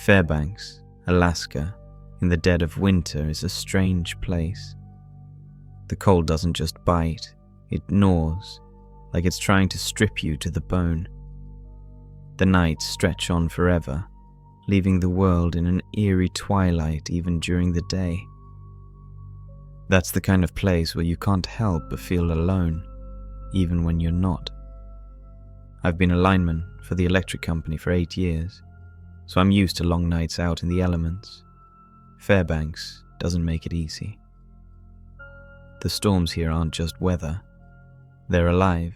Fairbanks, Alaska, in the dead of winter is a strange place. The cold doesn't just bite, it gnaws, like it's trying to strip you to the bone. The nights stretch on forever, leaving the world in an eerie twilight even during the day. That's the kind of place where you can't help but feel alone, even when you're not. I've been a lineman for the electric company for 8 years, so I'm used to long nights out in the elements. Fairbanks doesn't make it easy. The storms here aren't just weather. They're alive.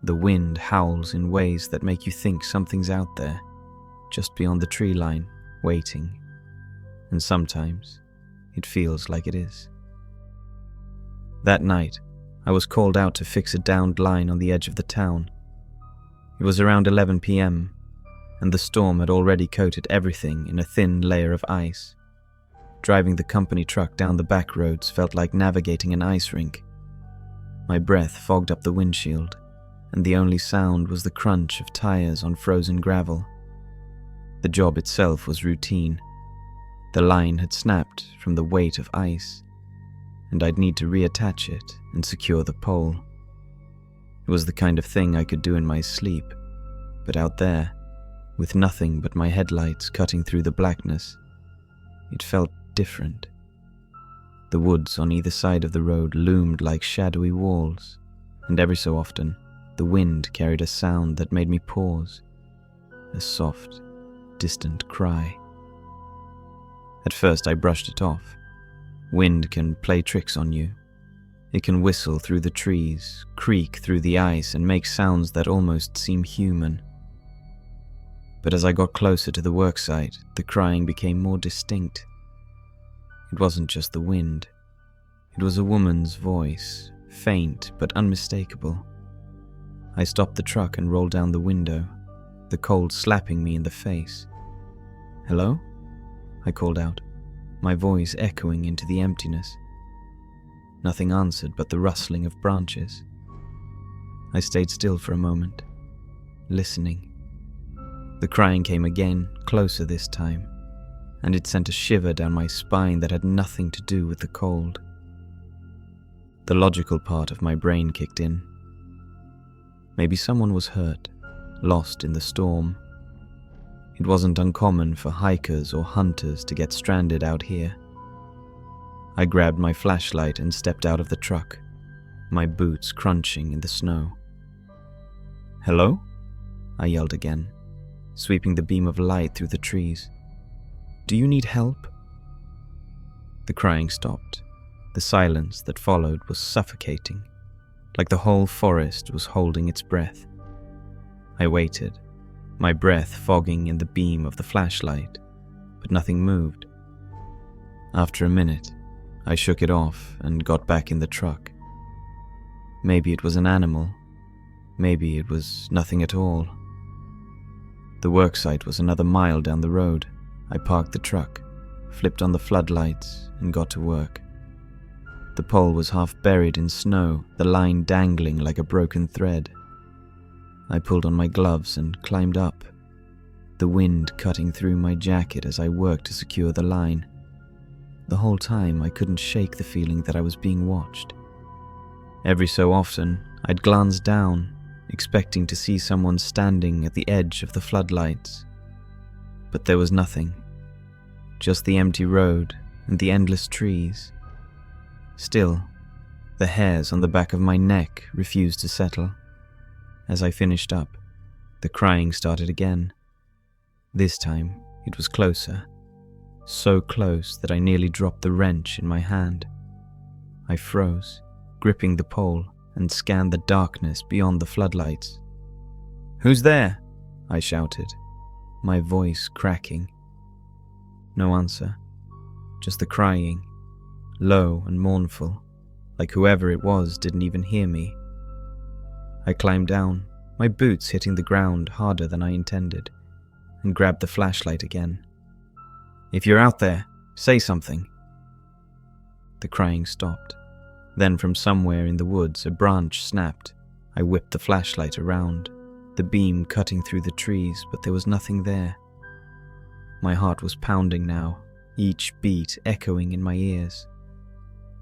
The wind howls in ways that make you think something's out there, just beyond the tree line, waiting. And sometimes it feels like it is. That night, I was called out to fix a downed line on the edge of the town. It was around 11 p.m., and the storm had already coated everything in a thin layer of ice. Driving the company truck down the back roads felt like navigating an ice rink. My breath fogged up the windshield, and the only sound was the crunch of tires on frozen gravel. The job itself was routine. The line had snapped from the weight of ice, and I'd need to reattach it and secure the pole. It was the kind of thing I could do in my sleep, but out there, with nothing but my headlights cutting through the blackness, it felt different. The woods on either side of the road loomed like shadowy walls, and every so often, the wind carried a sound that made me pause, a soft, distant cry. At first I brushed it off. Wind can play tricks on you. It can whistle through the trees, creak through the ice, and make sounds that almost seem human. But as I got closer to the worksite, the crying became more distinct. It wasn't just the wind. It was a woman's voice, faint but unmistakable. I stopped the truck and rolled down the window, the cold slapping me in the face. "Hello?" I called out, my voice echoing into the emptiness. Nothing answered but the rustling of branches. I stayed still for a moment, listening. The crying came again, closer this time, and it sent a shiver down my spine that had nothing to do with the cold. The logical part of my brain kicked in. Maybe someone was hurt, lost in the storm. It wasn't uncommon for hikers or hunters to get stranded out here. I grabbed my flashlight and stepped out of the truck, my boots crunching in the snow. "Hello?" I yelled again, sweeping the beam of light through the trees. "Do you need help?" The crying stopped. The silence that followed was suffocating, like the whole forest was holding its breath. I waited, my breath fogging in the beam of the flashlight, but nothing moved. After a minute, I shook it off and got back in the truck. Maybe it was an animal. Maybe it was nothing at all. The worksite was another mile down the road. I parked the truck, flipped on the floodlights, and got to work. The pole was half buried in snow, the line dangling like a broken thread. I pulled on my gloves and climbed up, the wind cutting through my jacket as I worked to secure the line. The whole time I couldn't shake the feeling that I was being watched. Every so often, I'd glance down, expecting to see someone standing at the edge of the floodlights. But there was nothing, just the empty road and the endless trees. Still, the hairs on the back of my neck refused to settle. As I finished up, the crying started again. This time, it was closer, so close that I nearly dropped the wrench in my hand. I froze, gripping the pole, and scanned the darkness beyond the floodlights. "Who's there?" I shouted, my voice cracking. No answer, just the crying, low and mournful, like whoever it was didn't even hear me. I climbed down, my boots hitting the ground harder than I intended, and grabbed the flashlight again. "If you're out there, say something." The crying stopped. Then from somewhere in the woods, a branch snapped. I whipped the flashlight around, the beam cutting through the trees, but there was nothing there. My heart was pounding now, each beat echoing in my ears.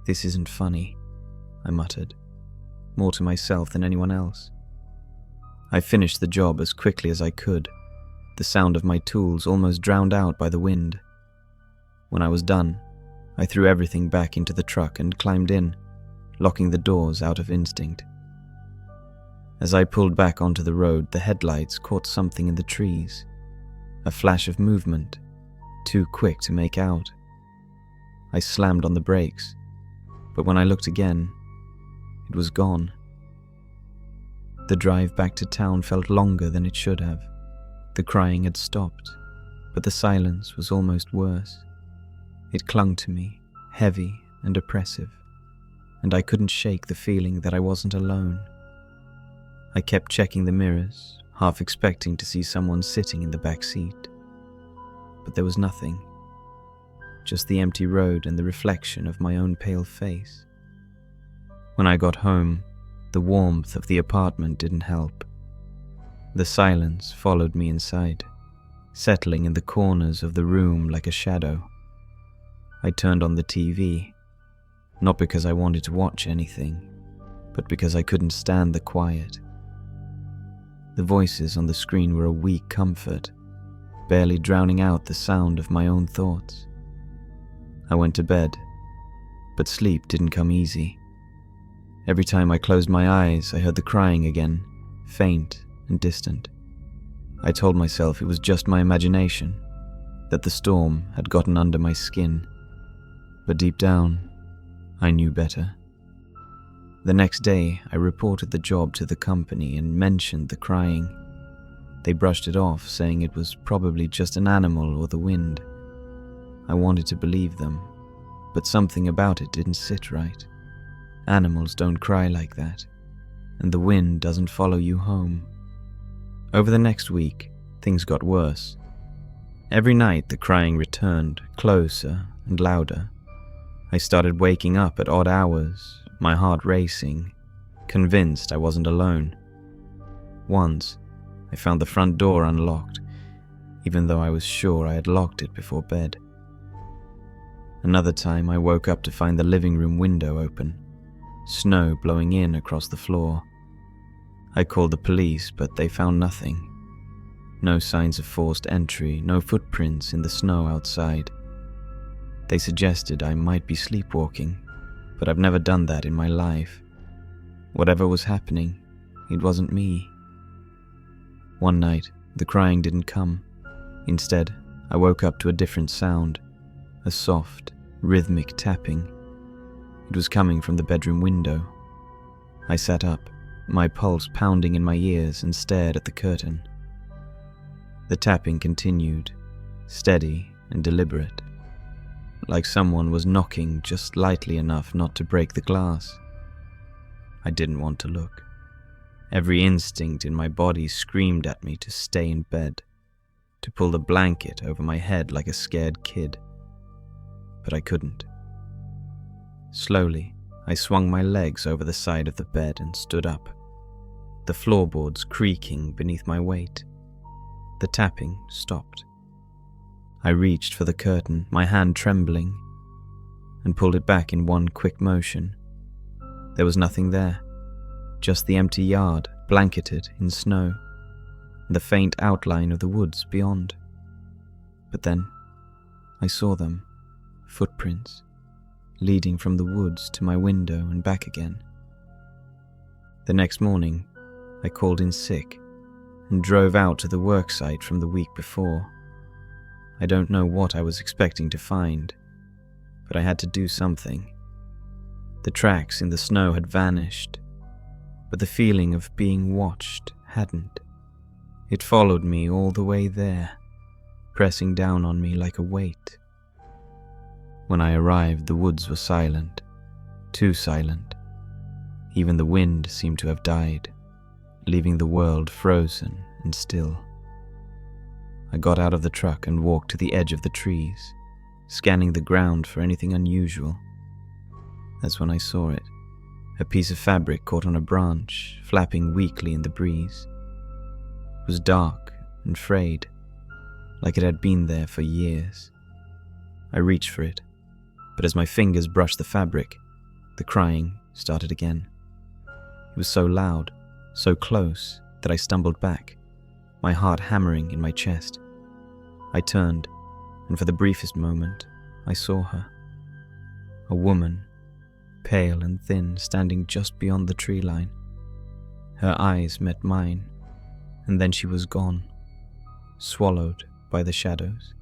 "This isn't funny," I muttered, more to myself than anyone else. I finished the job as quickly as I could, the sound of my tools almost drowned out by the wind. When I was done, I threw everything back into the truck and climbed in, locking the doors out of instinct. As I pulled back onto the road, the headlights caught something in the trees, a flash of movement, too quick to make out. I slammed on the brakes, but when I looked again, it was gone. The drive back to town felt longer than it should have. The crying had stopped, but the silence was almost worse. It clung to me, heavy and oppressive, and I couldn't shake the feeling that I wasn't alone. I kept checking the mirrors, half expecting to see someone sitting in the back seat. But there was nothing, just the empty road and the reflection of my own pale face. When I got home, the warmth of the apartment didn't help. The silence followed me inside, settling in the corners of the room like a shadow. I turned on the TV, not because I wanted to watch anything, but because I couldn't stand the quiet. The voices on the screen were a weak comfort, barely drowning out the sound of my own thoughts. I went to bed, but sleep didn't come easy. Every time I closed my eyes, I heard the crying again, faint and distant. I told myself it was just my imagination, that the storm had gotten under my skin. But deep down, I knew better. The next day, I reported the job to the company and mentioned the crying. They brushed it off, saying it was probably just an animal or the wind. I wanted to believe them, but something about it didn't sit right. Animals don't cry like that, and the wind doesn't follow you home. Over the next week, things got worse. Every night the crying returned, closer and louder. I started waking up at odd hours, my heart racing, convinced I wasn't alone. Once, I found the front door unlocked, even though I was sure I had locked it before bed. Another time I woke up to find the living room window open, snow blowing in across the floor. I called the police, but they found nothing. No signs of forced entry, no footprints in the snow outside. They suggested I might be sleepwalking, but I've never done that in my life. Whatever was happening, it wasn't me. One night, the crying didn't come. Instead, I woke up to a different sound, a soft, rhythmic tapping. It was coming from the bedroom window. I sat up, my pulse pounding in my ears, and stared at the curtain. The tapping continued, steady and deliberate, like someone was knocking just lightly enough not to break the glass. I didn't want to look. Every instinct in my body screamed at me to stay in bed, to pull the blanket over my head like a scared kid. But I couldn't. Slowly, I swung my legs over the side of the bed and stood up, the floorboards creaking beneath my weight. The tapping stopped. I reached for the curtain, my hand trembling, and pulled it back in one quick motion. There was nothing there, just the empty yard blanketed in snow, and the faint outline of the woods beyond. But then, I saw them, footprints, leading from the woods to my window and back again. The next morning, I called in sick and drove out to the worksite from the week before. I don't know what I was expecting to find, but I had to do something. The tracks in the snow had vanished, but the feeling of being watched hadn't. It followed me all the way there, pressing down on me like a weight. When I arrived, the woods were silent, too silent. Even the wind seemed to have died, leaving the world frozen and still. I got out of the truck and walked to the edge of the trees, scanning the ground for anything unusual. That's when I saw it, a piece of fabric caught on a branch, flapping weakly in the breeze. It was dark and frayed, like it had been there for years. I reached for it, but as my fingers brushed the fabric, the crying started again. It was so loud, so close, that I stumbled back, my heart hammering in my chest. I turned, and for the briefest moment, I saw her. A woman, pale and thin, standing just beyond the tree line. Her eyes met mine, and then she was gone, swallowed by the shadows.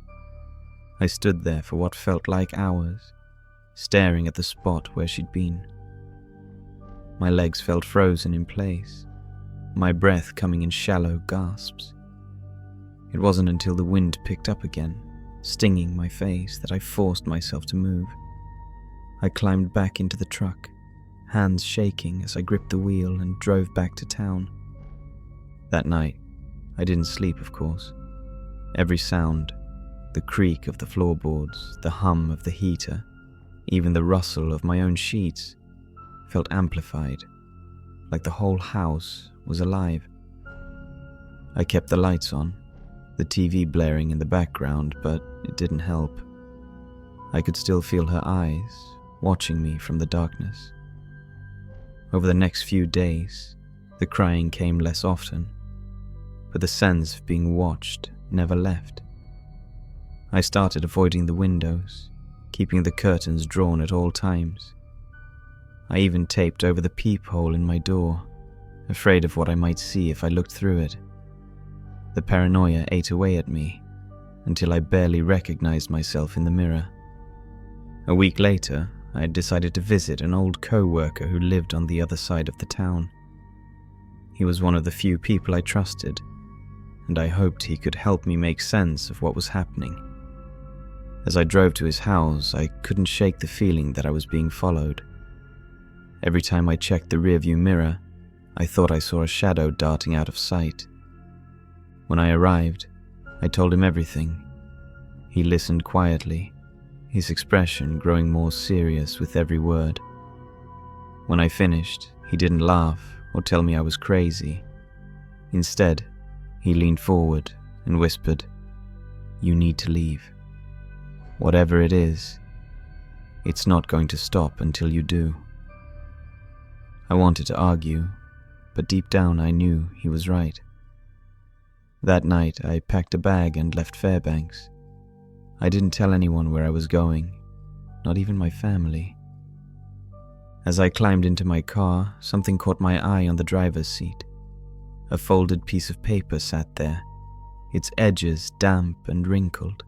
I stood there for what felt like hours, staring at the spot where she'd been. My legs felt frozen in place, my breath coming in shallow gasps. It wasn't until the wind picked up again, stinging my face, that I forced myself to move. I climbed back into the truck, hands shaking as I gripped the wheel and drove back to town. That night, I didn't sleep, of course. Every sound, the creak of the floorboards, the hum of the heater, even the rustle of my own sheets, felt amplified, like the whole house was alive. I kept the lights on, the TV blaring in the background, but it didn't help. I could still feel her eyes, watching me from the darkness. Over the next few days, the crying came less often, but the sense of being watched never left. I started avoiding the windows, keeping the curtains drawn at all times. I even taped over the peephole in my door, afraid of what I might see if I looked through it. The paranoia ate away at me, until I barely recognized myself in the mirror. A week later, I had decided to visit an old co-worker who lived on the other side of the town. He was one of the few people I trusted, and I hoped he could help me make sense of what was happening. As I drove to his house, I couldn't shake the feeling that I was being followed. Every time I checked the rearview mirror, I thought I saw a shadow darting out of sight. When I arrived, I told him everything. He listened quietly, his expression growing more serious with every word. When I finished, he didn't laugh or tell me I was crazy. Instead, he leaned forward and whispered, "You need to leave. Whatever it is, it's not going to stop until you do." I wanted to argue, but deep down I knew he was right. That night, I packed a bag and left Fairbanks. I didn't tell anyone where I was going, not even my family. As I climbed into my car, something caught my eye on the driver's seat. A folded piece of paper sat there, its edges damp and wrinkled.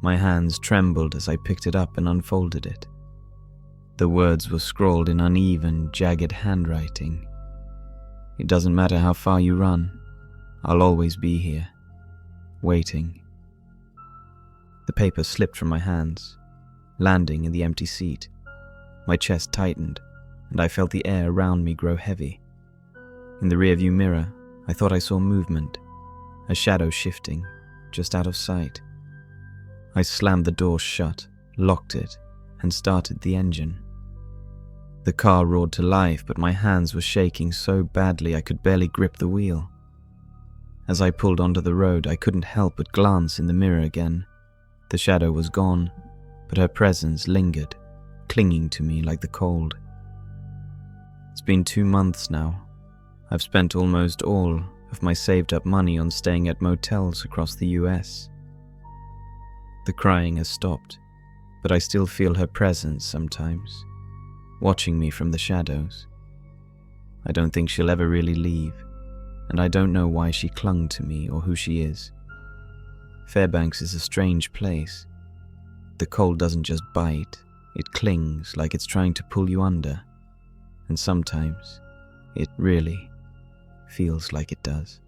My hands trembled as I picked it up and unfolded it. The words were scrawled in uneven, jagged handwriting. "It doesn't matter how far you run, I'll always be here, waiting." The paper slipped from my hands, landing in the empty seat. My chest tightened, and I felt the air around me grow heavy. In the rearview mirror, I thought I saw movement, a shadow shifting, just out of sight. I slammed the door shut, locked it, and started the engine. The car roared to life, but my hands were shaking so badly I could barely grip the wheel. As I pulled onto the road, I couldn't help but glance in the mirror again. The shadow was gone, but her presence lingered, clinging to me like the cold. It's been 2 months now. I've spent almost all of my saved up money on staying at motels across the US. The crying has stopped, but I still feel her presence sometimes, watching me from the shadows. I don't think she'll ever really leave, and I don't know why she clung to me or who she is. Fairbanks is a strange place. The cold doesn't just bite, it clings like it's trying to pull you under, and sometimes it really feels like it does.